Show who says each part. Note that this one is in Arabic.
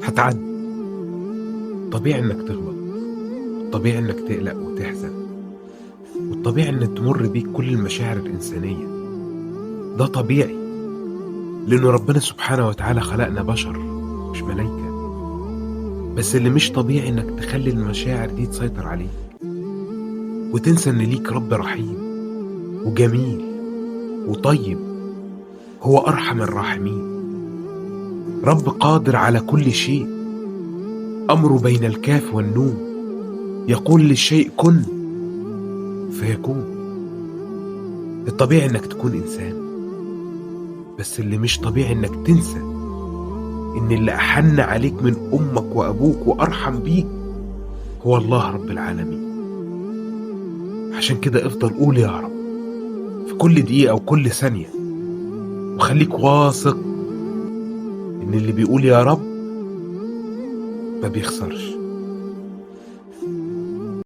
Speaker 1: هتعدي. طبيعي إنك تغلط، طبيعي إنك تقلق وتحزن، والطبيعي إن تمُر بيك كل المشاعر الإنسانية. ده طبيعي، لإنه ربنا سبحانه وتعالى خلقنا بشر مش ملايكة. بس اللي مش طبيعي إنك تخلّي المشاعر دي تسيطر عليك، وتنسى إن ليك رب رحيم وجميل وطيب، هو أرحم الراحمين. رب قادر على كل شيء، أمره بين الكاف والنون، يقول للشيء كن فيكون. الطبيعي إنك تكون إنسان، بس اللي مش طبيعي إنك تنسى إن اللي أحن عليك من أمك وأبوك وأرحم بيك هو الله رب العالمين. عشان كده افضل قول يا رب في كل دقيقة وكل ثانية، وخليك واثق إن اللي بيقول يا رب ما بيخسرش.